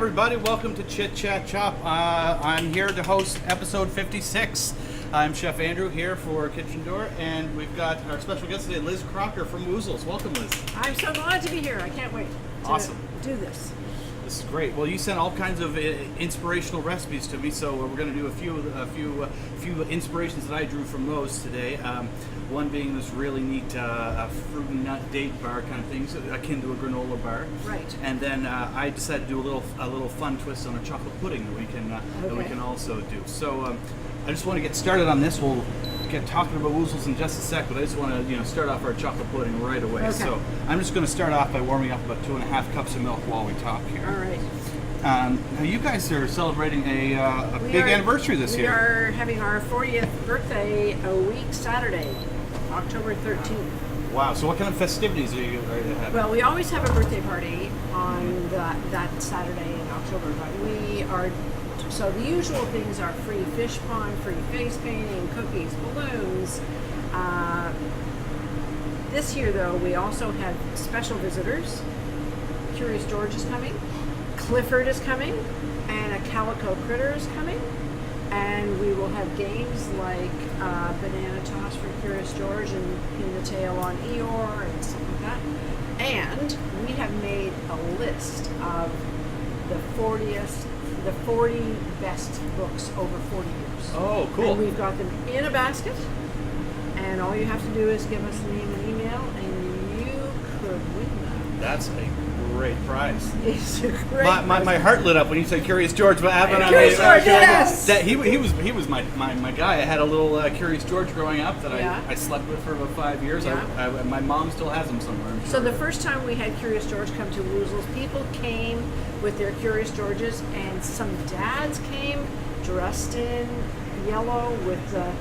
everybody. Welcome to Chit Chat Chop. I'm here to host episode 56. I'm Chef Andrew here for Kitchen Door, and we've got our special guest today, Liz Crocker from Woozles. Welcome, Liz. I'm so glad to be here. I can't wait to do this. This is great. Well, you sent all kinds of inspirational recipes to me, so we're going to do a few inspirations that I drew from those today. One being this really neat fruit and nut date bar kind of thing, so akin to a granola bar. Right. And then I decided to do a little fun twist on a chocolate pudding that we can also do. So I just want to get started on this. We'll get talking about Woozles in just a sec, but I just want to start off our chocolate pudding right away. Okay. So I'm just going to start off by warming up about 2.5 cups of milk while we talk here. All right. Now you guys are celebrating a big anniversary this year. We are having our 40th birthday a week Saturday, October 13th. Wow. So what kind of festivities are you having? Well, we always have a birthday party on that Saturday in October, but so the usual things are free fish pond, free face painting, cookies, balloons. This year, though, we also have special visitors. Curious George is coming, Clifford is coming, and a Calico Critter is coming. And we will have games like banana toss for Curious George and pin the tail on Eeyore and stuff like that. And we have made a list of the 40 best books over 40 years. Oh, cool. And we've got them in a basket, and all you have to do is give us a name and email, and you could win them. That's a great prize. It's a great My heart lit up when you said Curious George. But Curious George, yes! He was my guy. I had a little Curious George growing up that I slept with for about 5 years. Yeah. My mom still has him somewhere. So the first time we had Curious George come to Woozles, people came with their Curious Georges, and some dads came dressed in yellow with the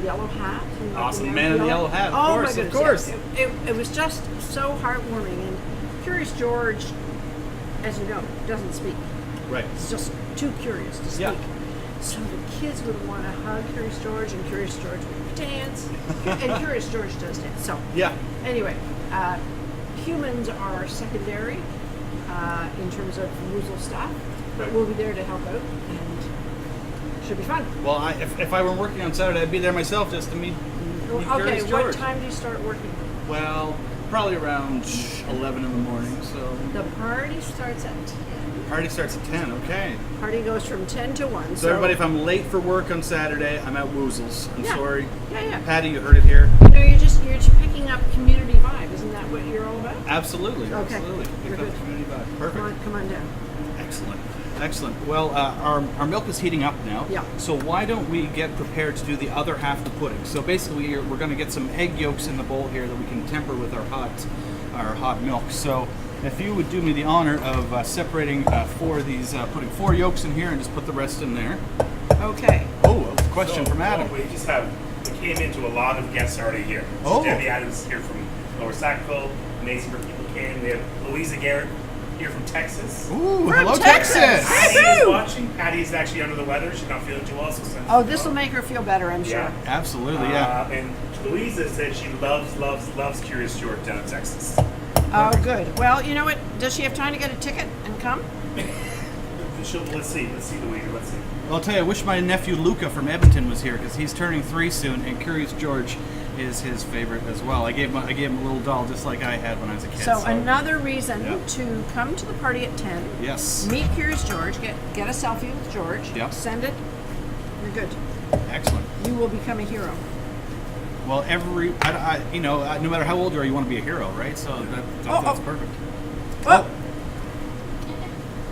yellow hat. Awesome, man in the yellow hat. Of course. Yeah. It was just so heartwarming. And Curious George, as you know, doesn't speak. Right. It's just too curious to speak. Yeah. So the kids would want to hug Curious George, and Curious George would dance, and Curious George does dance. So yeah. Anyway, humans are secondary in terms of Woozle staff, but we'll be there to help out, and should be fun. Well, if I were working on Saturday, I'd be there myself just to meet Curious George. What time do you start working? Well, probably around 11 in the morning. So the party starts at 10. Party starts at 10. Okay. Party goes from 10 to 1. So everybody, if I'm late for work on Saturday, I'm at Woozles. I'm sorry. Yeah. Patty, you heard it here. You're just picking up community vibe. Isn't that what you're all about? Absolutely. Okay. Absolutely. You're Pick up good. community vibe. Perfect. Come on down. Excellent. Well, our milk is heating up now. Yeah. So why don't we get prepared to do the other half of the pudding? So basically, we're going to get some egg yolks in the bowl here that we can temper with our hot milk. So if you would do me the honor of separating putting 4 yolks in here and just put the rest in there. Okay. Oh, a question from Adam. We came into a lot of guests already here. Oh. Debbie Adams here from Lower Sackville. Amazing for people came. We have Louisa Garrett here from Texas. Ooh, From hello Texas. Patty is Woo-hoo! watching. Patty is actually under the weather. She's not feeling too well. So This will make her feel better, I'm sure. Yeah. Absolutely, yeah. And Louisa said she loves Curious George down in Texas. Oh, good. Well, you know what? Does she have time to get a ticket and come? Let's see, Louisa. Let's see. Well, I'll tell you, I wish my nephew Luca from Edmonton was here because he's turning 3 soon, and Curious George is his favorite as well. I gave him a little doll just like I had when I was a kid. So another reason to come to the party at 10. Yes. Meet Curious George. Get a selfie with George. Yep. Send it. You're good. Excellent. You will become a hero. Well, no matter how old you are, you want to be a hero, right? So that's perfect. Oh.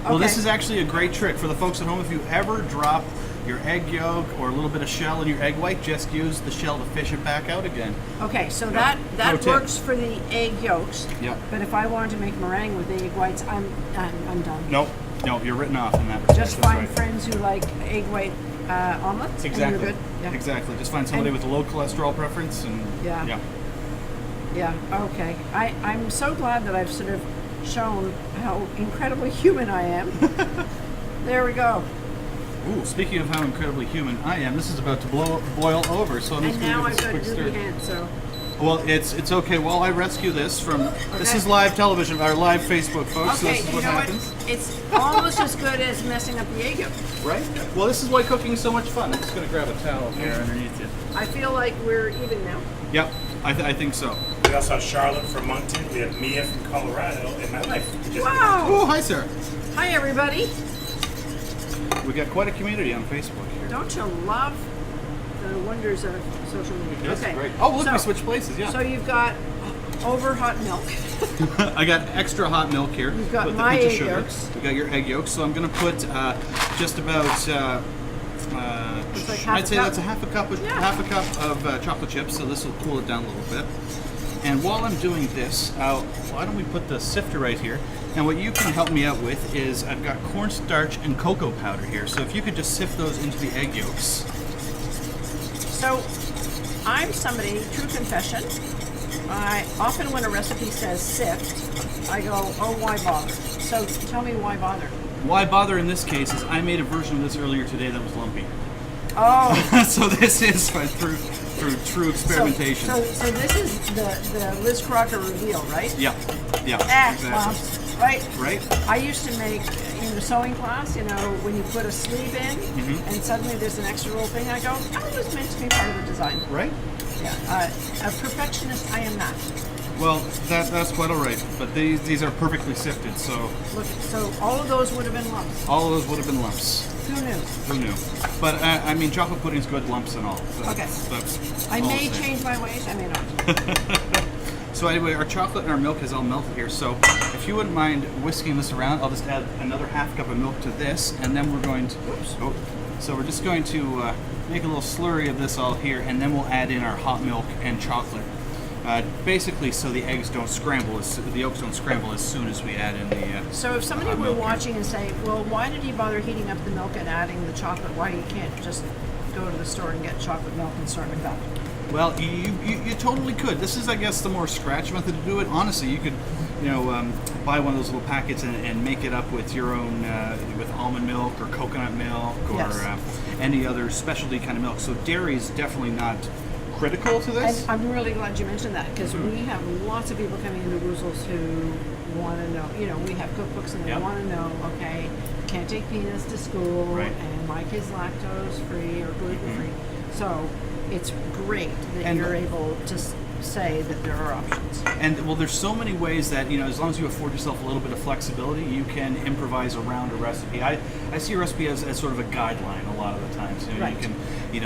Well, Okay. this is actually a great trick for the folks at home. If you ever drop your egg yolk or a little bit of shell in your egg white, just use the shell to fish it back out again. Okay, so Pro that tip. works for the egg yolks. Yep. But if I wanted to make meringue with egg whites, I'm done. No, you're written off in that respect. Just That's find right. friends who like egg white omelets. Exactly. And you're good. Yeah. Exactly. Just find somebody with a low cholesterol preference, and Yeah. Yeah. Okay. I'm so glad that I've sort of shown how incredibly human I am. There we go. Ooh, speaking of how incredibly human I am, this is about to boil over, so I'm just And now going I've to got give this a quick droopy stir. hands, so Well, it's okay. While I rescue this from this Okay. is live television, our live Facebook, folks. So Okay, this is you what know happens. what? It's almost as good as messing up the egg yolk. Right? Well, this is why cooking is so much fun. I'm just going to grab a towel here underneath you. I feel like we're even now. Yep, I think so. We also have Charlotte from Moncton. We have Mia from Colorado, and my wife. Wow! Oh, hi, Sarah. Hi, everybody. We got quite a community on Facebook here. Don't you love the wonders of social media? Yes, Okay. great. Oh, look, so, we switched places. Yeah. So you've got over hot milk. I got extra hot milk here. You've got with the my pinch of egg sugar. yolks. We got your egg yolks. So I'm going to put just about. It's like half I'd a say cup. that's a half a cup of chocolate chips. So this will cool it down a little bit. And while I'm doing this, why don't we put the sifter right here? And what you can help me out with is I've got cornstarch and cocoa powder here. So if you could just sift those into the egg yolks. So I'm somebody, true confession, I often when a recipe says sift, I go, oh, why bother? So tell me why bother? Why bother in this case is I made a version of this earlier today that was lumpy. Oh, So this is through true experimentation. So this is the Liz Crocker reveal, right? Yeah, Lumps, right? Right? I used to make in the sewing class, when you put a sleeve in Mm-hmm. and suddenly there's an extra little thing, I go, that was meant to be part of the design. Right? Yeah, a perfectionist I am not. Well, that's quite all right. But these are perfectly sifted, so Look, so all of those would have been lumps. all of those would have been lumps. Who knew? Who knew? But I mean, chocolate pudding's good, lumps and all. So Okay. That's I all may the same. change my ways, I may not. So anyway, our chocolate and our milk is all melted here. So if you wouldn't mind whisking this around, I'll just add another half cup of milk to this, and then we're going to. Oops. Oh, so we're just going to make a little slurry of this all here, and then we'll add in our hot milk and chocolate. Basically, so the eggs don't scramble, the yolks don't scramble as soon as we add in the. So if somebody hot were milk here. watching and say, well, why did you bother heating up the milk and adding the chocolate? Why you can't just go to the store and get chocolate milk and start with that? Well, you totally could. This is, I guess, the more scratch method to do it. Honestly, you could, buy one of those little packets and make it up with your own, with almond milk or coconut milk or Yes. any other specialty kind of milk. So dairy is definitely not critical to this. And I'm really glad you mentioned that because Mm-hmm. we have lots of people coming into Woozles who want to know, we have cookbooks and they Yep. want to know, okay, can't take peanuts to school Right. and my kid's lactose free or gluten free. So it's great that And- you're able to say that there are options. And well, there's so many ways that as long as you afford yourself a little bit of flexibility, you can improvise around a recipe. I see a recipe as sort of a guideline a lot of the times. Right. You can,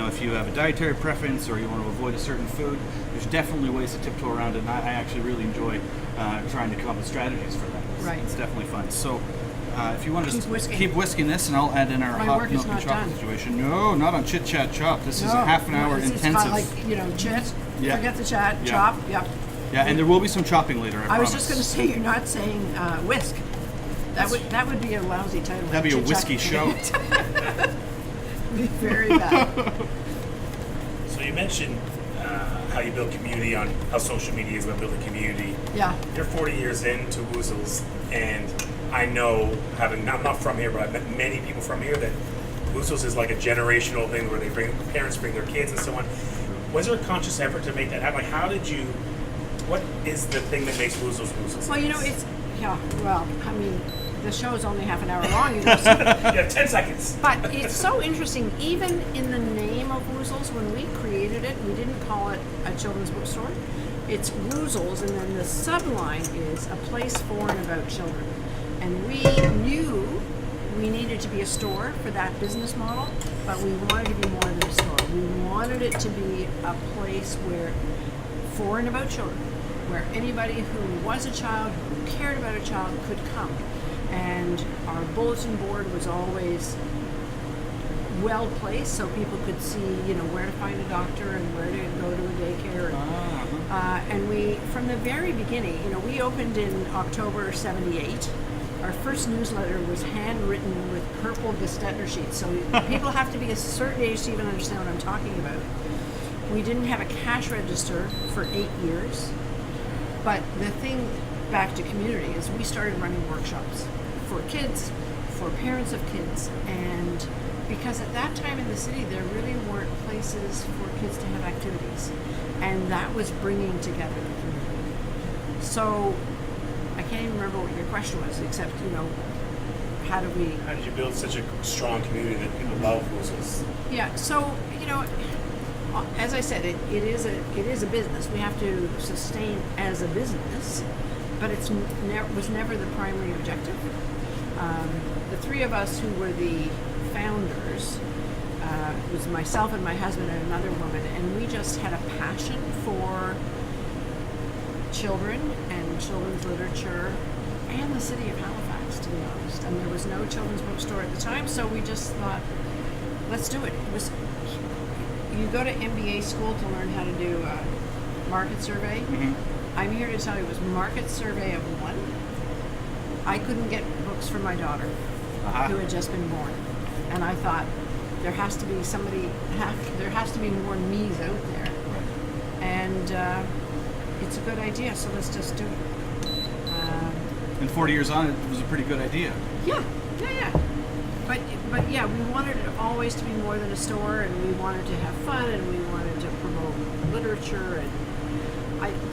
if you have a dietary preference or you want to avoid a certain food, there's definitely ways to tiptoe around it. And I actually really enjoy trying to come up with strategies for that. Right. It's definitely fun. So. If you want to Keep just whisking. keep whisking this, and I'll add in our My hot work milk is and not chocolate done. situation. No, not on Chit Chat Chop. This is a half an hour It's intensive. like, chit, Yeah. forget the chat, Yeah. chop, yep. Yeah, and there will be some chopping later. I I was promise. just going to say, you're not saying whisk. That would be a lousy title. That'd be a Chit Chat. whiskey show. Be very bad. So you mentioned how you build community on how social media is about building community. Yeah. You're 40 years into Woozles, and I know, I'm not from here, but I've met many people from here that Woozles is like a generational thing where parents bring their kids and so on. Was there a conscious effort to make that happen? Like, what is the thing that makes Woozles Woozles? The show's only half an hour long, so You have 10 seconds. but it's so interesting, even in the name of Woozles, when we created it, we didn't call it a children's bookstore. It's Woozles, and then the subline is a place for and about children. And we knew we needed to be a store for that business model, but we wanted to be more than a store. We wanted it to be a place where, for and about children, where anybody who was a child, who cared about a child, could come. And our bulletin board was always well placed so people could see, where to find a doctor and where to go to a daycare. And we, from the very beginning, we opened in October '78. Our first newsletter was handwritten with purple Gestetner sheets, so people have to be a certain age to even understand what I'm talking about. We didn't have a cash register for 8 years, but the thing, back to community, is we started running workshops for kids, for parents of kids, and because at that time in the city, there really weren't places for kids to have activities. And that was bringing together the community. So I can't even remember what your question was, except, how do we... How did you build such a strong community that people love Woozles? Yeah, so, as I said, it is a business. We have to sustain as a business, but was never the primary objective. The three of us who were the founders was myself and my husband and another woman, and we just had a passion for children and children's literature and the city of Halifax, to be honest. And there was no children's bookstore at the time, so we just thought, let's do it. You go to MBA school to learn how to do a market survey. Mm-hmm. I'm here to tell you it was market survey of one. I couldn't get books for my daughter who had just been born. And I thought, there has to be more me's out there. And it's a good idea, so let's just do it. And 40 years on, it was a pretty good idea. Yeah. But yeah, we wanted it always to be more than a store, and we wanted to have fun, and we wanted to promote literature. And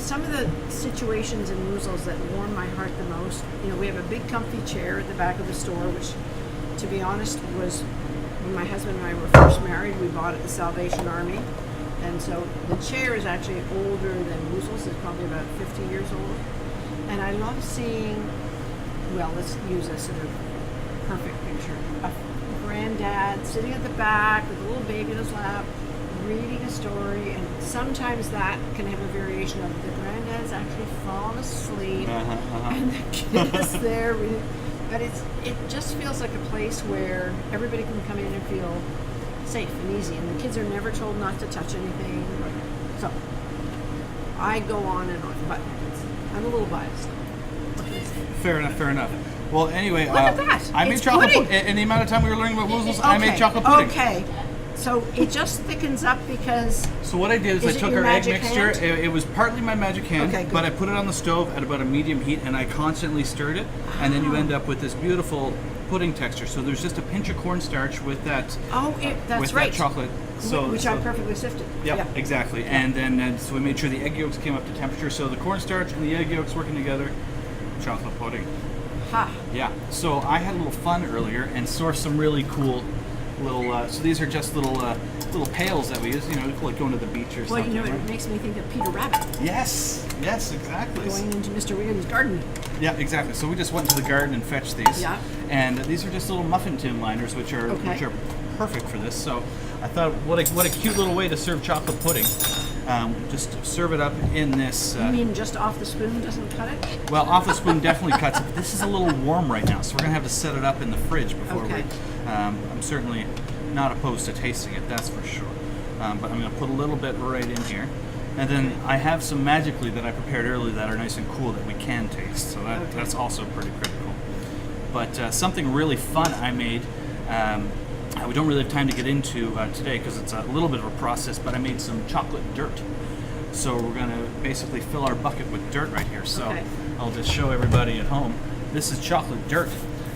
some of the situations in Woozles that warmed my heart the most, we have a big comfy chair at the back of the store, which, to be honest, was when my husband and I were first married, we bought at the Salvation Army. And so the chair is actually older than Woozles. It's probably about 50 years old. And I love seeing, let's use a sort of perfect picture. A granddad sitting at the back with a little baby in his lap, reading a story, and sometimes that can have a variation of the granddad's actually fallen asleep, and the kid is there reading. But it just feels like a place where everybody can come in and feel safe and easy, and the kids are never told not to touch anything. So I go on and on, but I'm a little biased. Fair enough. Well, anyway, Look at that. I made It's chocolate pudding. in the amount of time we were learning about Woozles. I made chocolate pudding. Okay, so it just thickens up because... So what I did is Is I it took your our egg magic mixture. hand? It was partly my magic hand, Okay, good. but I put it on the stove at about a medium heat, and I constantly stirred it, and then you end up with this beautiful pudding texture. So there's just a pinch of cornstarch with that. That's with right. that chocolate. Which I perfectly sifted. Yep, Yeah. exactly. And then so we made sure the egg yolks came up to temperature. So the cornstarch and the egg yolks working together, chocolate pudding. Ha. Yeah. So I had a little fun earlier and sourced some really cool little. So these are just little pails that we use. Like going to the beach or Well, something. it right? makes me think of Peter Rabbit Yes, exactly. going into Mr. Wiggins' garden. Yeah, exactly. So we just went to the garden and fetched these. Yeah. And these are just little muffin tin liners, which are perfect for this. So I thought, what a cute little way to serve chocolate pudding. Just serve it up in this. You mean just off the spoon doesn't cut it? Well, off the spoon definitely cuts it. But this is a little warm right now, so we're gonna have to set it up in the fridge before Okay. I'm certainly not opposed to tasting it. That's for sure. But I'm gonna put a little bit right in here. And then I have some magically that I prepared earlier that are nice and cool that we can taste. So that's also pretty critical. But something really fun I made, we don't really have time to get into today because it's a little bit of a process, but I made some chocolate dirt. So we're going to basically fill our bucket with dirt right here. So I'll just show everybody at home. This is chocolate dirt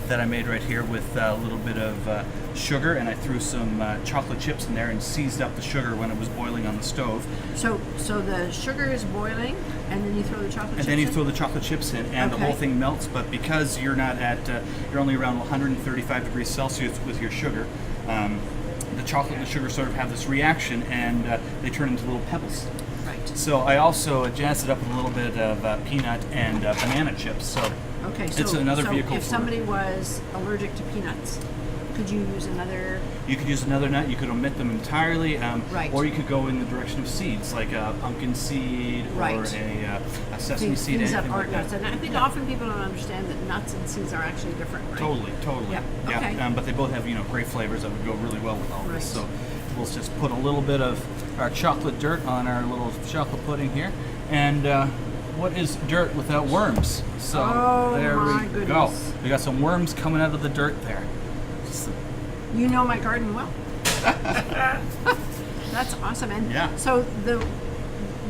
that I made right here with a little bit of sugar, and I threw some chocolate chips in there and seized up the sugar when it was boiling on the stove. So the sugar is boiling, and then you throw the chocolate chips in? And then you throw the chocolate chips in, and the whole thing melts. But because you're not at, you're only around 135 degrees Celsius with your sugar, the chocolate and the sugar sort of have this reaction, and they turn into little pebbles. Right. So I also jazzed it up with a little bit of peanut and banana chips. So it's another vehicle. If somebody was allergic to peanuts, could you use another? You could use another nut. You could omit them entirely, Right. or you could go in the direction of seeds, like a pumpkin seed or Right. a sesame seed. Things that anything aren't like nuts. that. And I think often people don't understand that nuts and seeds are actually different, right? Totally. Yeah, okay. But they both have great flavors that would go really well with all Right. this. So we'll just put a little bit of our chocolate dirt on our little chocolate pudding here, and what is dirt without worms? So there my we goodness. go. We got some worms coming out of the dirt there. You know my garden well. That's awesome. And so the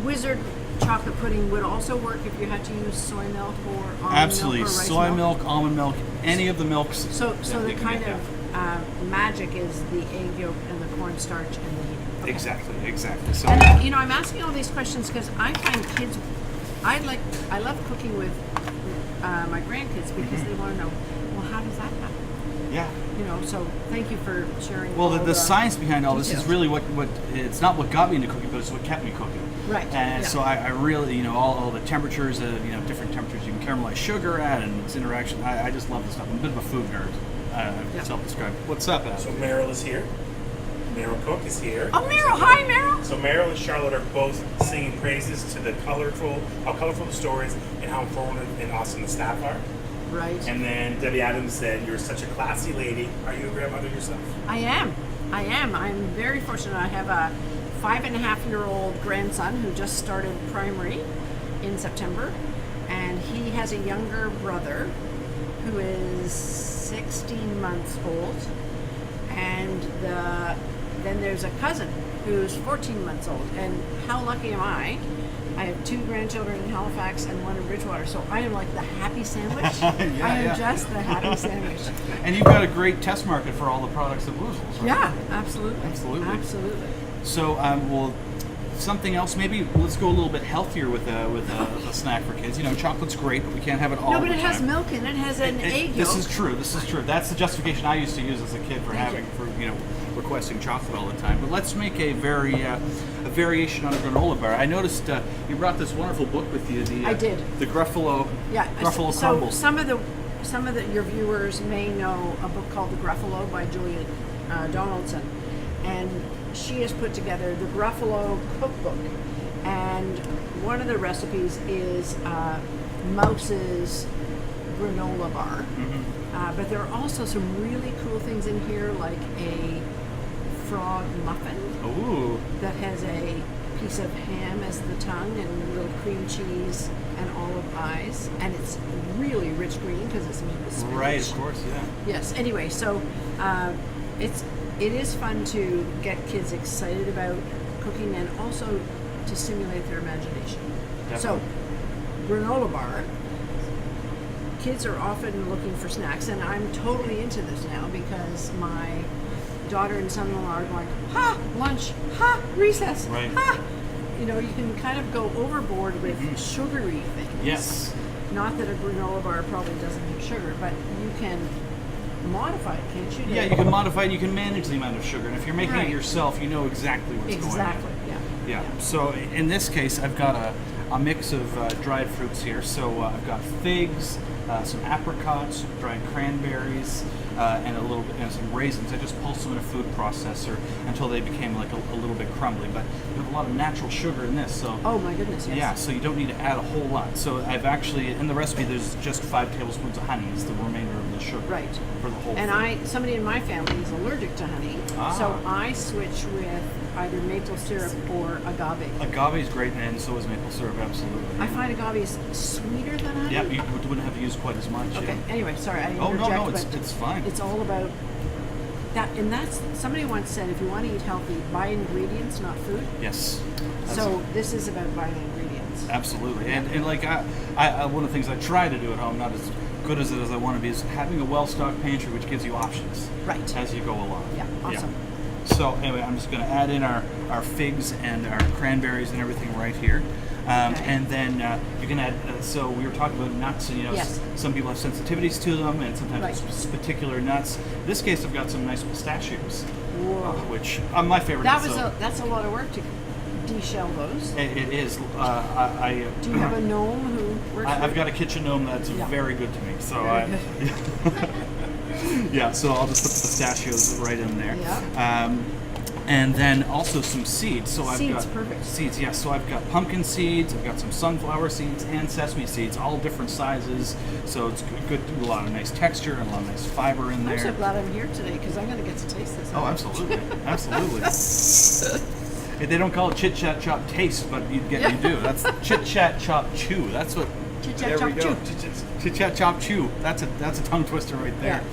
Wizard chocolate pudding would also work if you had to use soy milk or almond Absolutely, milk or rice soy milk, almond milk, any of the milks. So that the you can kind get, of magic is the egg yolk and the cornstarch and the heating. Okay. Exactly. So And I'm asking all these questions because I find kids. I love cooking with my grandkids because they want to know, well, how does that happen? yeah. So thank you for sharing. Well, all the science behind all this is details. really what it's not what got me into cooking, but it's what kept me cooking. Right. And yeah. so I really, all the temperatures, different temperatures you can caramelize sugar at, and its interaction. I just love this stuff. I'm a bit of a food nerd. Yeah. Self-described. What's up, Al? So Meryl is here. Meryl Cook is here. Oh, Meryl! Hi, Meryl. So Meryl and Charlotte are both singing praises to how colorful the stories and how informative and awesome the staff are. Right. And then Debbie Adams said, "You're such a classy lady. Are you a grandmother yourself?" I am. I'm very fortunate. I have a 5.5-year-old grandson who just started primary in September, and he has a younger brother who is 16 months old, and then there's a cousin who's 14 months old. And how lucky am I? I have 2 grandchildren in Halifax and 1 in Bridgewater, so I am like the happy sandwich. I am just the happy sandwich. And you've got a great test market for all the products of Woozles, right? Yeah, absolutely. Absolutely. So, well, something else. Maybe let's go a little bit healthier with a snack for kids. Chocolate's great, but we can't have it all. No, but the it has time. milk in it. It has an egg yolk. This is true. That's the justification I used to use as a kid for Thank requesting chocolate all the time. But let's make a variation on a granola bar. I noticed you brought this wonderful book with you. I did. The Gruffalo. Yeah. Gruffalo so Crumbles. some of your viewers may know a book called The Gruffalo by Julia Donaldson, and she has put together the Gruffalo cookbook, and one of the recipes is Mouse's granola bar. Mm-hmm. But there are also some really cool things in here, like a frog muffin Ooh. that has a piece of ham as the tongue and a little cream cheese and olive eyes, and it's really rich green because it's made with spinach. Right, of course, yeah. Yes. Anyway, so it is fun to get kids excited about cooking and also to stimulate their imagination. Definitely. So, granola bar. Kids are often looking for snacks, and I'm totally into this now because my daughter and son-in-law are going, ha, lunch, ha, recess, Right. ha. You can kind of go overboard with sugary things. Yes. Not that a granola bar probably doesn't have sugar, but you can modify it, can't you? Yeah, you can modify it. You can manage the amount of sugar, and if you're making Right. it yourself, you know exactly what's going on. Exactly. Yeah. Yeah. So in this case, I've got a mix of dried fruits here. So I've got figs, some apricots, dried cranberries, and and some raisins. I just pulsed them in a food processor until they became like a little bit crumbly. But you have a lot of natural sugar in this, so Oh my goodness, yes. yeah. So you don't need to add a whole lot. So I've actually in the recipe there's just 5 tablespoons of honey is the remainder of the sugar. Right. For the whole. And thing. somebody in my family is allergic to honey, so I switch with either maple syrup or agave. Agave is great, and so is maple syrup. Absolutely. I find agave is sweeter than honey. Yeah, you wouldn't have to use quite as much. Okay. Yeah. Anyway, sorry, I Oh interject, no, but it's fine. it's all about that, and that's somebody once said, if you want to eat healthy, buy ingredients, not food. Yes. So this is about buying ingredients. Absolutely, and like I one of the things I try to do at home, not as good as it as I want to be, is having a well-stocked pantry, which gives you options Right. as you go along. Yeah, awesome. So anyway, I'm just going to add in our figs and our cranberries and everything right here. Okay. And then you can add, so we were talking about nuts, and Yes. some people have sensitivities to them, and sometimes Right. it's particular nuts. In this case, I've got some nice pistachios, Whoa. which are my favorite. That's a lot of work to de-shell those. It is. Do you have a gnome who works? I've got a kitchen gnome that's Yeah. very good to me. So Very yeah, so I'll just put the pistachios right in there. Yeah. And then also some seeds. So I've Seeds, got perfect. seeds. Yes. So I've got pumpkin seeds. I've got some sunflower seeds and sesame seeds, all different sizes. So it's good. A lot of nice texture and a lot of nice fiber in there. I'm so glad I'm here today because I'm going to get to taste this. Oh, absolutely, absolutely. They don't call it Chit Chat Chop Taste, but you do. That's Chit Chat Chop Chew. That's what. Chit There Chat we Chop go. Chew. Chit Chat Chop Chew. That's a tongue twister right there.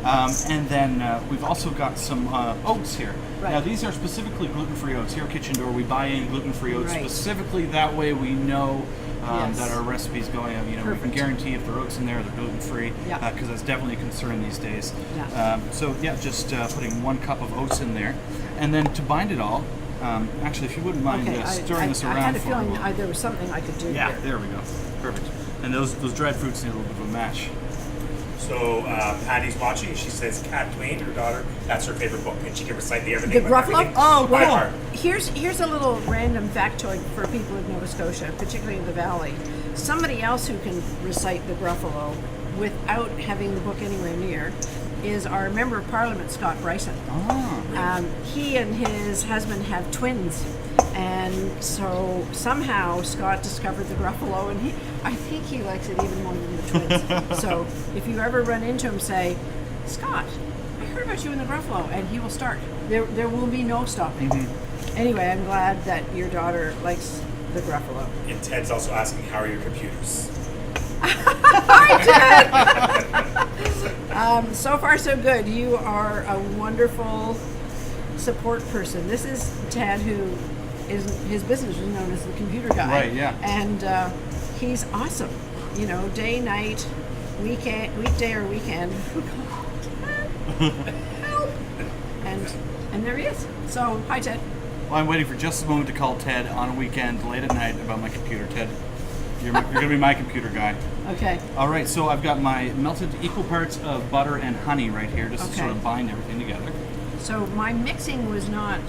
And then we've also got some oats here. Right. Now these are specifically gluten-free oats. Here at Kitchen Door, we buy in gluten-free oats Right. specifically. That way we know Yes. that our recipes going out. You know, Perfect. we can guarantee if the oats in there, they're gluten free. Yeah. Because that's definitely a concern these days. Yeah. So yeah, just putting 1 cup of oats in there, and then to bind it all. Actually, if you wouldn't mind stirring this around I had a for feeling while. there was something I could do Yeah, here. there we go. Perfect. And those dried fruits need a little bit of a mash. So Patty's watching. She says Kathleen, her daughter, that's her favorite book, and she can recite the everything. The about Gruffalo? everything Oh, by cool. heart. Here's a little random factoid for people of Nova Scotia, particularly in the Valley. Somebody else who can recite the Gruffalo without having the book anywhere near is our Member of Parliament, Scott Bryson. Oh. He and his husband have twins, and so somehow Scott discovered the Gruffalo, and I think he likes it even more than the twins. So if you ever run into him, say, Scott, I heard about you in the Gruffalo, and he will start. There will be no stopping. Anyway, I'm glad that your daughter likes the Gruffalo. And Ted's also asking, how are your computers? So far, so good. You are a wonderful support person. This is Ted, who is his business is known as the Computer Guy. Right, yeah. And he's awesome. You know, day, night, weekday or weekend. Help! And there he is. So, hi, Ted. Well, I'm waiting for just a moment to call Ted on a weekend late at night about my computer. Ted, you're going to be my computer guy. Okay. All right, so I've got my melted equal parts of butter and honey right here, just to sort of bind everything together. So my mixing was not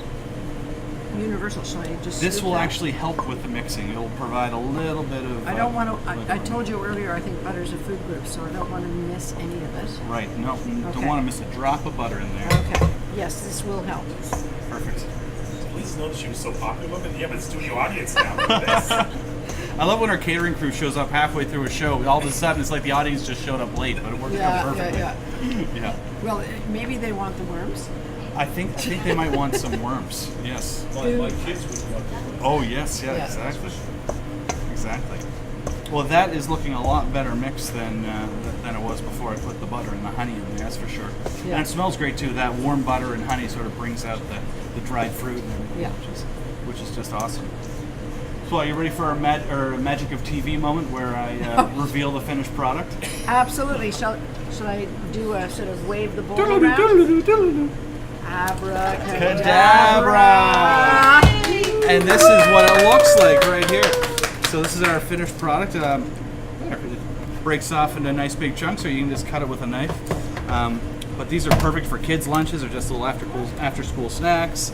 universal. Shall I just? This scoop will that? actually help with the mixing. It'll provide a little bit of. I don't want to. I told you earlier. I think butter's a food group, so I don't want to miss any of it. Right. No, you Okay. don't want to miss a drop of butter in there. Okay. Yes, this will help. Perfect. Please notice she was so popular with it. You have a studio audience now. Look at this. I love when our catering crew shows up halfway through a show. All of a sudden, it's like the audience just showed up late, but it worked out perfectly. Yeah. Well, maybe they want the worms. I think they might want some worms. Yes. My kids would want to. Oh yes, yeah, Yeah. exactly. Well, that is looking a lot better mixed than it was before I put the butter and the honey in there. That's for sure. Yeah. And it smells great too. That warm butter and honey sort of brings out the dried fruit and everything, Yeah. which is just awesome. So, are you ready for our magic of TV moment where I reveal the finished product? Absolutely. Shall I do a sort of wave the bowl around? Abracadabra. Cadabra! And this is what it looks like right here. So this is our finished product. It breaks off into nice big chunks, so you can just cut it with a knife. But these are perfect for kids' lunches or just little after school snacks.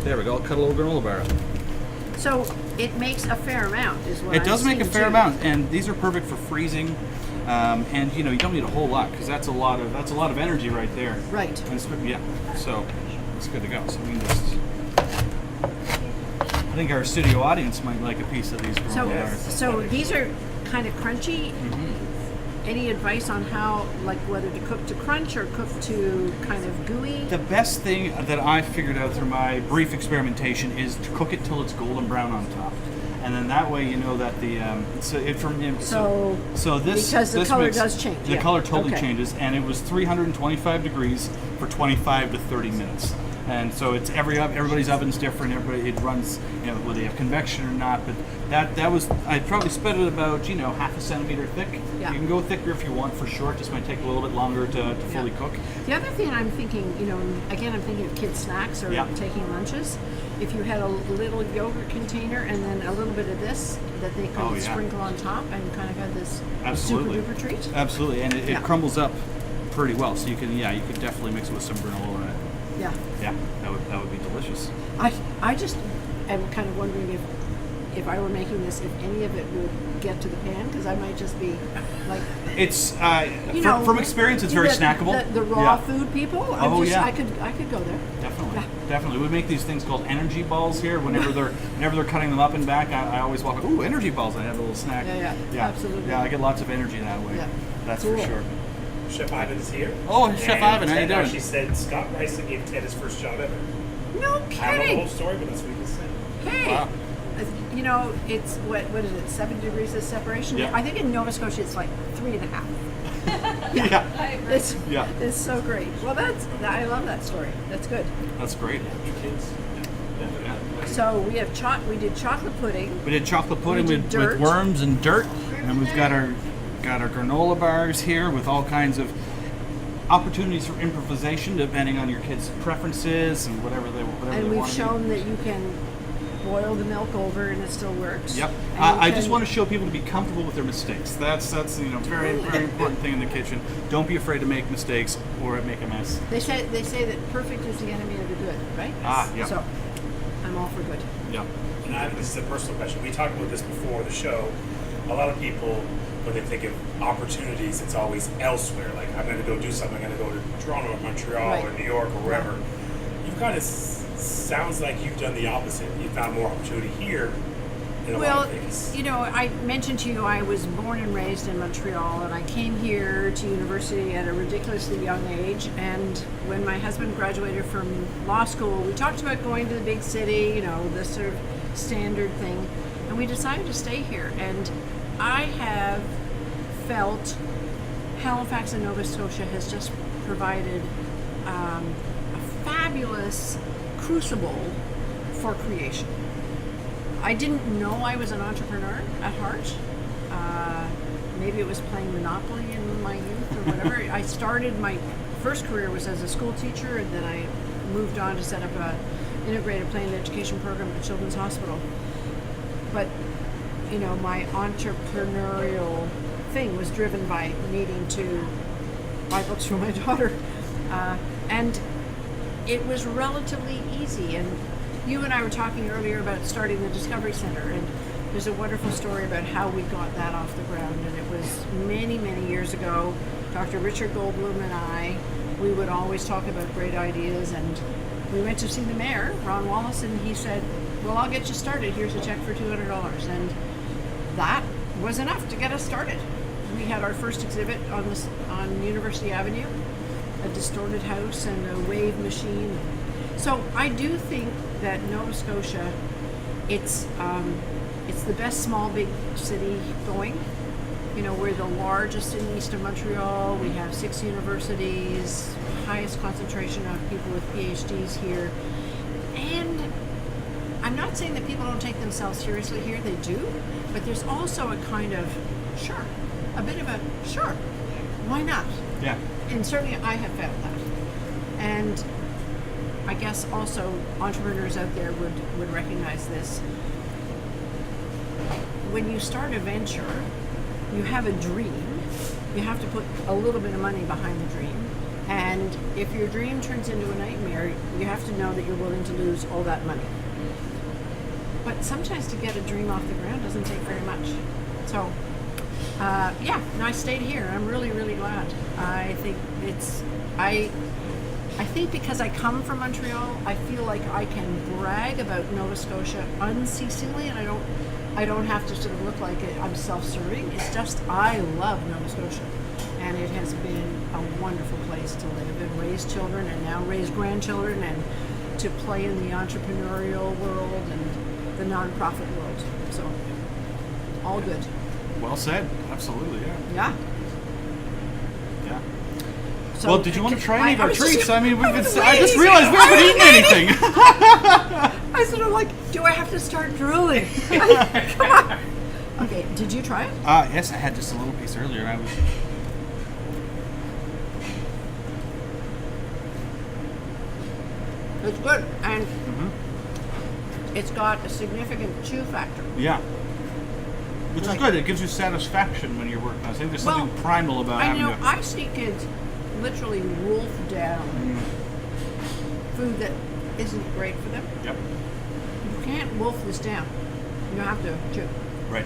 There we go. I'll cut a little granola bar up. So it makes a fair amount, is what It I'm does make a seeing, fair too. amount, and these are perfect for freezing. And you don't need a whole lot because that's a lot of energy right there. Right. And so it's good to go. So we can just. I think our studio audience might like a piece of these granola bars. So these are kind of crunchy. Any advice on how, like, whether to cook to crunch or cook to kind of gooey? The best thing that I figured out through my brief experimentation is to cook it till it's golden brown on top, and then that way you know that the so this because the this color mix- does change. The Yeah. color totally Okay. changes, and it was 325 degrees for 25 to 30 minutes. And so it's everybody's oven's different. It runs, whether you have convection or not. But that was, I probably split it about half a centimeter thick. Yeah. You can go thicker if you want for sure. It just might take a little bit longer to fully cook. The other thing I'm thinking, again, I'm thinking of kids' snacks or Yeah. taking lunches. If you had a little yogurt container and then a little bit of this that they could Oh, yeah. sprinkle on top and kind of have this Absolutely. super duper treat. Absolutely, and it Yeah. crumbles up pretty well. So you could definitely mix it with some granola in it. Yeah. Yeah, that would be delicious. I just am kind of wondering if I were making this, if any of it would get to the pan, because I might just be like, It's from experience, it's very snackable. The raw Yeah. food people. Yeah. I could go there. Definitely, Yeah. definitely. We make these things called energy balls here. Whenever they're cutting them up and back, I always walk. Ooh, energy balls! And I have a little snack. Yeah, absolutely. Yeah, I get lots of energy that way. Yeah. That's Cool. for sure. Chef Ivan's here. Oh, Chef And Ivan, how you Ted doing? actually said Scott Bryson gave Ted his first job ever. No I don't know the kidding. whole story, but that's what he said. Hey, Wow. It's what is it? 7 degrees of separation. Yeah. I think in Nova Scotia it's like 3.5. Yeah, It's so great. Well, I love that story. That's good. that's great. Kids. Yeah. So we have we did chocolate pudding. We did chocolate pudding We did with dirt. worms and dirt, and we've got our granola bars here with all kinds of opportunities for improvisation depending on your kids' preferences and whatever they And we've want to shown that you can boil the milk over and it still works. Yep. And I you just can- want to show people to be comfortable with their mistakes. That's very important thing in the kitchen. Don't be afraid to make mistakes or make a mess. They say that perfect is the enemy of the good, right? Yeah. So I'm all for good. Yeah. And this is a personal question. We talked about this before the show. A lot of people, when they think of opportunities, it's always elsewhere. Like, I'm going to go do something. I'm going to go to Toronto or Montreal Right. or New York or wherever. You've kind of sounds like you've done the opposite. You found more opportunity here in a lot Well, of things. I mentioned to you I was born and raised in Montreal, and I came here to university at a ridiculously young age. And when my husband graduated from law school, we talked about going to the big city, the sort of standard thing, and we decided to stay here. And I have felt Halifax and Nova Scotia has just provided a fabulous crucible for creation. I didn't know I was an entrepreneur at heart. Maybe it was playing Monopoly in my youth or whatever. I started, my first career was as a school teacher, and then I moved on to set up a integrated planned education program at Children's Hospital. But my entrepreneurial thing was driven by needing to buy books for my daughter, and it was relatively easy. And you and I were talking earlier about starting the Discovery Center, and there's a wonderful story about how we got that off the ground. And it was many, many years ago. Dr. Richard Goldblum and I, we would always talk about great ideas, and we went to see the mayor, Ron Wallace, and he said, well, I'll get you started. Here's a check for $200. And that was enough to get us started. We had our first exhibit on University Avenue, a distorted house and a wave machine. So I do think that Nova Scotia, it's the best small big city going. We're the largest in east of Montreal. We have 6 universities, highest concentration of people with PhDs here. And I'm not saying that people don't take themselves seriously here, they do, but there's also a kind of, sure, a bit of a, sure, why not? Yeah. And certainly I have found that. And I guess also entrepreneurs out there would recognize this. When you start a venture, you have a dream. You have to put a little bit of money behind the dream. And if your dream turns into a nightmare, you have to know that you're willing to lose all that money. But sometimes to get a dream off the ground doesn't take very much. So, I stayed here. I'm really, really glad. I think I think because I come from Montreal, I feel like I can brag about Nova Scotia unceasingly, and I don't have to sort of look like I'm self-serving. It's just I love Nova Scotia, and it has been a wonderful place to live and raise children, and now raise grandchildren, and to play in the entrepreneurial world and the nonprofit world. So, all good. Well said. Absolutely. Yeah. Yeah. Yeah. So, Well, did you want to try any of our was just- treats? I mean, I was I just waiting. realized we haven't eaten anything. I sort of like, do I have to start drooling? Come on. Okay, did you try it? Yes, I had just a little piece earlier, and I was. It's good, and it's got a significant chew factor. Yeah. Which is Like- good. It gives you satisfaction when you're working on it. I think there's something Well, primal about I having know to. I see kids literally wolf down food that isn't great for them. Yep. You can't wolf this down. You have to chew Right.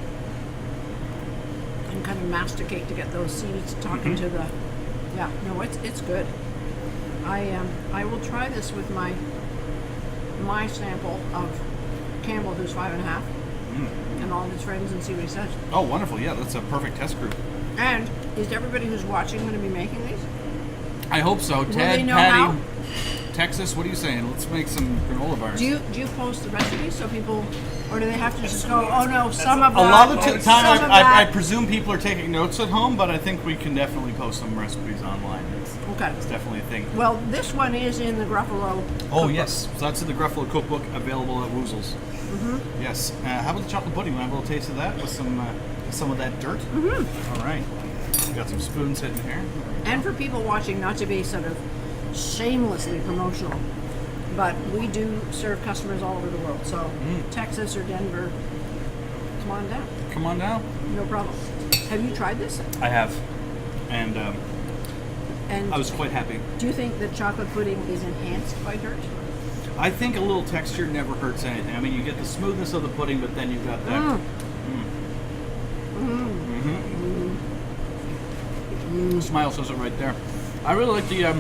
and kind of masticate to get those seeds talking to the. Yeah, no, it's good. I will try this with my sample of Campbell, who's 5.5, and all his friends, and see what he says. Oh, wonderful. Yeah, that's a perfect test group. And is everybody who's watching going to be making these? I hope so. they Ted, know Patty, how? Texas, what are you saying? Let's make some granola bars. Do you post the recipes so people, or do they have to just go? Oh no, some of A that. lot of the time, some of I that. presume people are taking notes at home, but I think we can definitely post some recipes online. Okay. It's definitely a thing. Well, this one is in the Gruffalo. Oh, yes. So that's in the Gruffalo cookbook, available at Woozles. Mm-hmm. Yes. How about the chocolate pudding? Want to have a little taste of that with some of that dirt? Mm-hmm. All right. We got some spoons sitting here. And for people watching, not to be sort of shamelessly promotional, but we do serve customers all over the world. So Texas or Denver, come on down. Come on down. No problem. Have you tried this? I have. And And I was quite happy. do you think that chocolate pudding is enhanced by dirt? I think a little texture never hurts anything. I mean, you get the smoothness of the pudding, but then you've got that. Smile says it right there. I really like the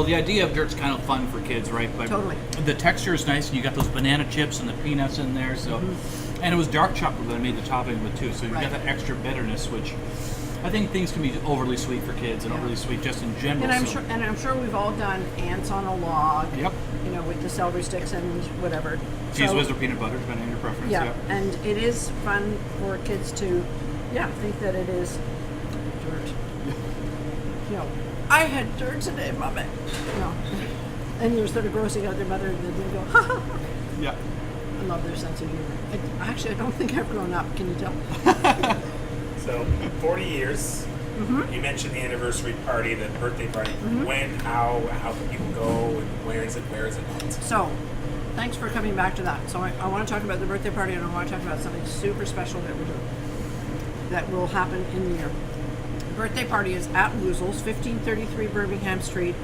the idea of dirt's kind of fun for kids, right? But Totally. the texture is nice, and you got those banana chips and the peanuts in there. So, and it was dark chocolate that I made the topping with too. So you Right. got that extra bitterness, which I think things can be overly sweet for kids and Yeah. overly sweet just in general. And I'm sure we've all done ants on a log. Yep. You know, with the celery sticks and whatever. Cheese So- whiz or peanut butter, depending on your preference. Yeah, Yep. and it is fun for kids to, think that it is dirt. You know, I had dirt today, Mommy. No. And you're sort of grossing out their mother, and then they go, ha ha. Yeah. I love their sense of humor. Actually, I don't think I've grown up. Can you tell? So 40 years. You mentioned the anniversary party, the birthday party. When, how can people go, and where is it not? So, thanks for coming back to that. So I want to talk about the birthday party, and I want to talk about something super special that we're doing that will happen in the year. The birthday party is at Woozles, 1533 Birmingham Street,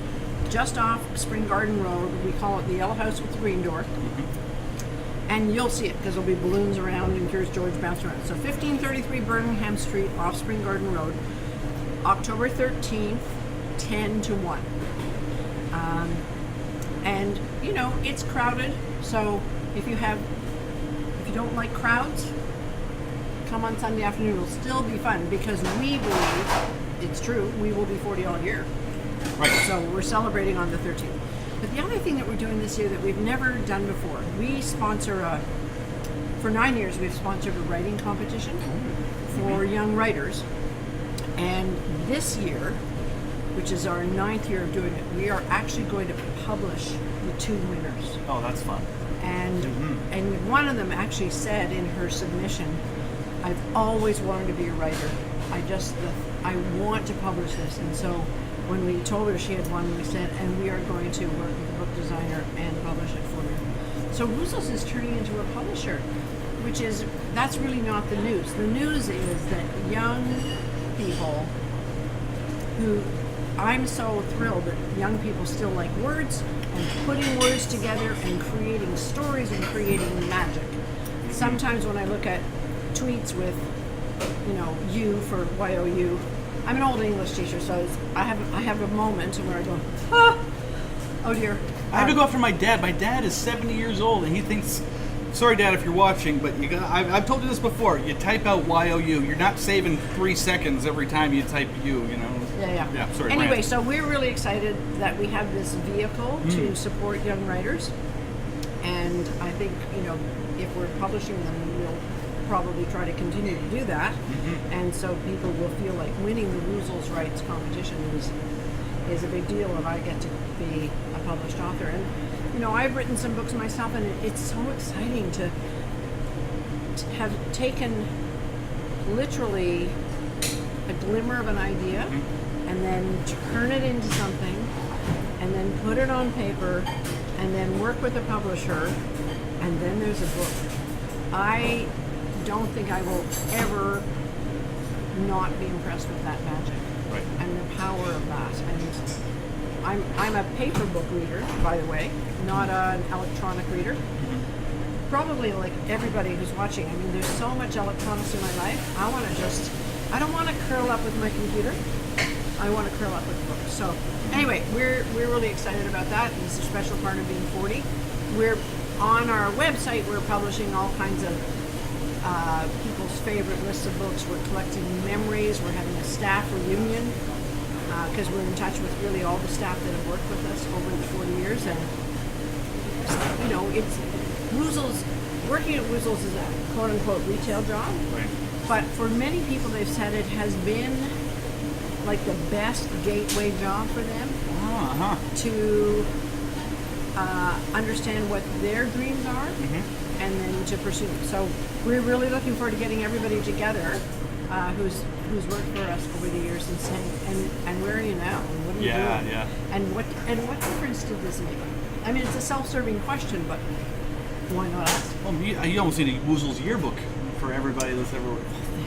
just off Spring Garden Road. We call it the Yellow House with the Green Door. And you'll see it because there'll be balloons around and Curious George bouncing around. So 1533 Birmingham Street off Spring Garden Road, October 13th, 10 to 1. And, it's crowded. So if you don't like crowds, come on Sunday afternoon. It'll still be fun because we believe, it's true, we will be 40 all year. Right. So we're celebrating on the 13th. But the other thing that we're doing this year that we've never done before, we sponsor for 9 years, we've sponsored a writing competition for young writers. And this year, which is our 9th year of doing it, we are actually going to publish the 2 winners. Oh, that's fun. And one of them actually said in her submission, I've always wanted to be a writer. I want to publish this. And so when we told her she had won, we said, and we are going to work with a book designer and publish it for her. So Woozles is turning into a publisher, that's really not the news. The news is that young people I'm so thrilled that young people still like words and putting words together and creating stories and creating magic. Sometimes when I look at tweets with, U for YOU, I'm an old English teacher, so I have a moment where I go, oh dear. I have to go after my dad. My dad is 70 years old, and he thinks, sorry, Dad, if you're watching, but I've told you this before. You type out YOU. You're not saving 3 seconds every time you type U, Yeah, sorry. Anyway, rant. so we're really excited that we have this vehicle to support young writers. And I think, if we're publishing them, we'll probably try to continue to do that. And so people will feel like winning the Woozles Rights competition is a big deal, and I get to be a published author. And, I've written some books myself, and it's so exciting to have taken literally a glimmer of an idea and then turn it into something and then put it on paper and then work with a publisher, and then there's a book. I don't think I will ever not be impressed with that magic. Right. And the power of that. And I'm a paper book reader, by the way, not an electronic reader. Probably like everybody who's watching. I mean, there's so much electronics in my life. I don't want to curl up with my computer. I want to curl up with books. So anyway, we're really excited about that. It's a special part of being 40. We're on our website. We're publishing all kinds of people's favorite lists of books. We're collecting memories. We're having a staff reunion. because we're in touch with really all the staff that have worked with us over the 40 years, and you know, it's Woozles. Working at Woozles is a quote-unquote retail job, Right. but for many people, they've said it has been like the best gateway job for them Uh-huh. to understand what their dreams are and then to pursue them. So we're really looking forward to getting everybody together who's worked for us over the years and saying, and where are you now? And what are you doing? Yeah. And what difference did this make? I mean, it's a self-serving question, but why not ask? Well, you almost need a Woozles yearbook for everybody that's ever.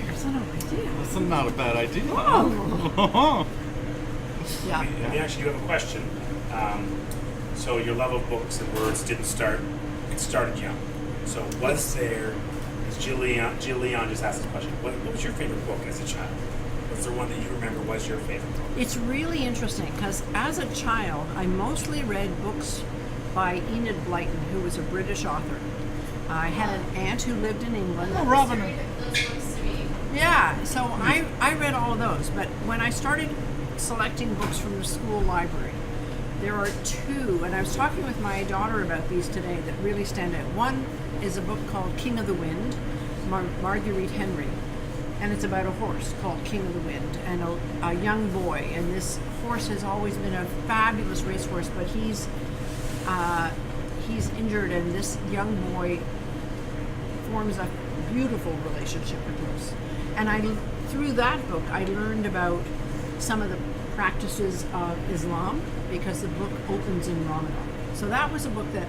There's an idea. That's not a bad idea. Oh. Yeah. Let me actually, you have a question. So your love of books and words didn't start, it started young. So was there, as Jill Leon just asked this question, what was your favorite book as a child? Was there one that you remember was your favorite book? It's really interesting because as a child, I mostly read books by Enid Blyton, who was a British author. I had an aunt who lived in England. Oh, Robin. Yeah, so I read all of those. But when I started selecting books from the school library, there are two, and I was talking with my daughter about these today that really stand out. One is a book called King of the Wind, Marguerite Henry, and it's about a horse called King of the Wind and a young boy. And this horse has always been a fabulous racehorse, but he's injured, and this young boy forms a beautiful relationship with Bruce. And through that book, I learned about some of the practices of Islam because the book opens in Ramadan. So that was a book that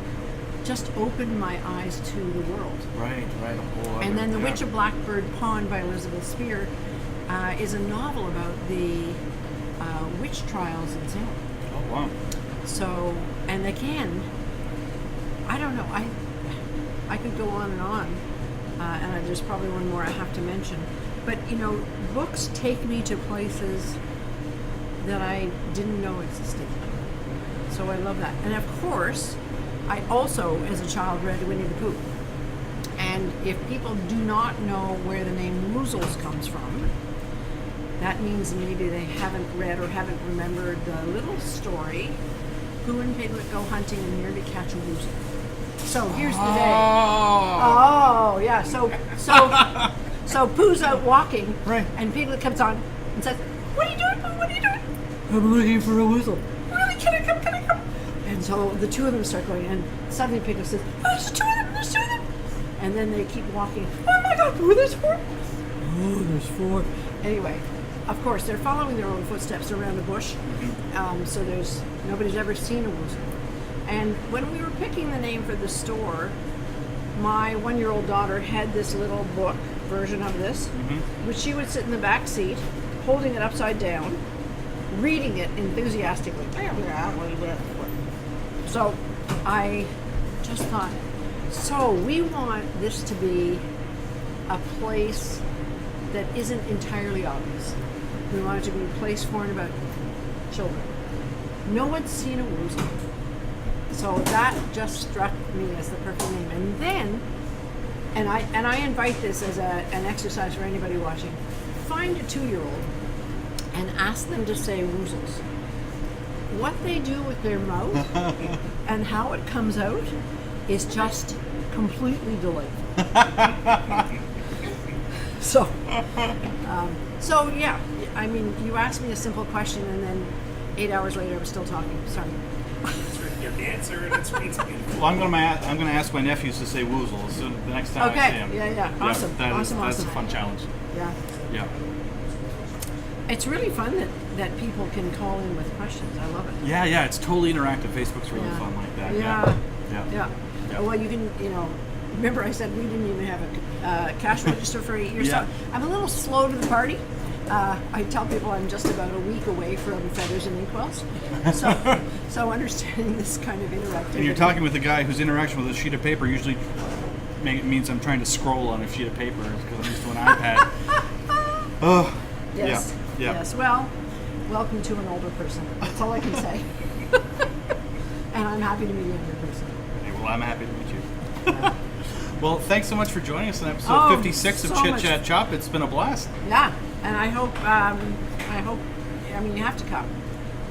just opened my eyes to the world. Right. A whole And then The other- Witch of Blackbird Pond by Elizabeth Spear is a novel about the witch trials in Salem. Oh, wow. So, and again, I don't know, I could go on, and there's probably one more I have to mention. But, you know, books take me to places that I didn't know existed. So I love that. And of course, I also, as a child, read Winnie the Pooh. And if people do not know where the name Woozles comes from, that means maybe they haven't read or haven't remembered the little story, Pooh and Piglet Go Hunting and Nearly Catch a Woozle. So here's the day. Oh, yeah. So Pooh's out walking, Right. and Piglet comes on and says, "What are you doing, Pooh? What are you doing?" I'm looking for a Woozle. Really? Can I come? Can I come? And so the two of them start going, and suddenly Piglet says, "Oh, there's two of them. There's two of them." And then they keep walking. Oh my God, Pooh, there's four. Oh, there's four. Anyway, of course, they're following their own footsteps around the bush. So nobody's ever seen a Woozle. And when we were picking the name for the store, my 1-year-old daughter had this little book version of this, which she would sit in the back seat, holding it upside down, reading it enthusiastically. So I just thought, so we want this to be a place that isn't entirely obvious. We want it to be a place for and about children. No one's seen a Woozle. So that just struck me as the perfect name. And then, and I invite this as an exercise for anybody watching, find a 2-year-old and ask them to say Woozles. What they do with their mouth and how it comes out is just completely delightful. So yeah, I mean, you asked me a simple question and then 8 hours later I was still talking. Sorry. You have the answer, and it's beautiful. Well, I'm gonna ask my nephews to say Woozles so the next time I see Okay. them. Yeah. Awesome. That's Awesome. a fun challenge. Yeah. Yeah. It's really fun that people can call in with questions. I love it. Yeah. It's totally interactive. Facebook's really Yeah. fun like that. Yeah. Yeah. Well, you can, remember I said we didn't even have a cash register for 8 years. Yeah. So I'm a little slow to the party. I tell people I'm just about a week away from feathers and inkwells. So understanding this kind of interactivity. And you're talking with a guy whose interaction with a sheet of paper usually means I'm trying to scroll on a sheet of paper because I'm used to an iPad. Oh. Yes. Yeah. Yes. Well, welcome to an older person. That's all I can say. And I'm happy to meet a younger person. Okay, well, I'm happy to meet you. Well, thanks so much for joining us in episode 56 of so Chit much. Chat Chop. It's been a blast. Yeah, and I hope I mean, you have to come.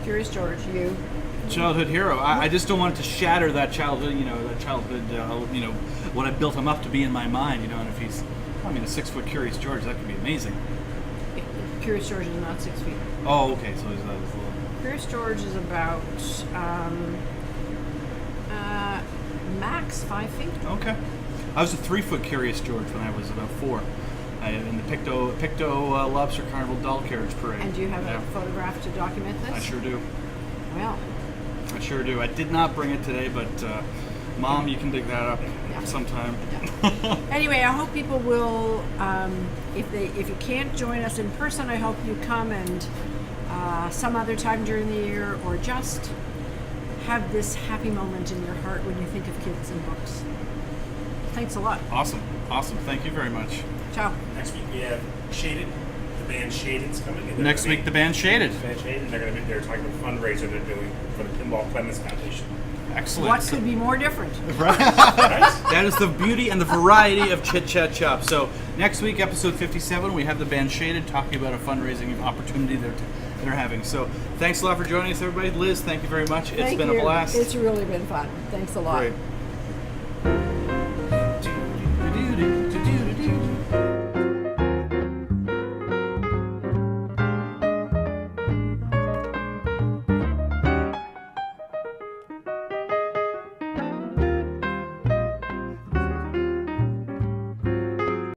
Curious George, you. Childhood hero. I just don't want it to shatter that childhood, what I built him up to be in my mind, and if he's, a 6-foot Curious George, that could be amazing. Curious George is not 6 feet. Oh, okay, so he's a little... Curious George is about max 5 feet. Okay. I was a 3-foot Curious George when I was about 4. In the Picto Lobster Carnival Doll Carriage Parade. And do you have a photograph to document this? I sure do. Well. I sure do. I did not bring it today, but Mom, you can dig that up sometime. Yeah. Anyway, I hope people will. If you can't join us in person, I hope you come and some other time during the year, or just have this happy moment in your heart when you think of kids and books. Thanks a lot. Awesome. Thank you very much. Ciao. Next week we have Shaded. The band Shaded's coming. And Next week, the band Shaded. And they're talking about a fundraiser they're doing for the Pinball Clemens Foundation. Excellent. What could be more different? Right. That is the beauty and the variety of Chit Chat Chop. So next week, episode 57, we have the band Shaded talking about a fundraising opportunity they're having. So thanks a lot for joining us, everybody. Liz, thank you very much. It's been a blast. It's really been fun. Thanks a lot. Great.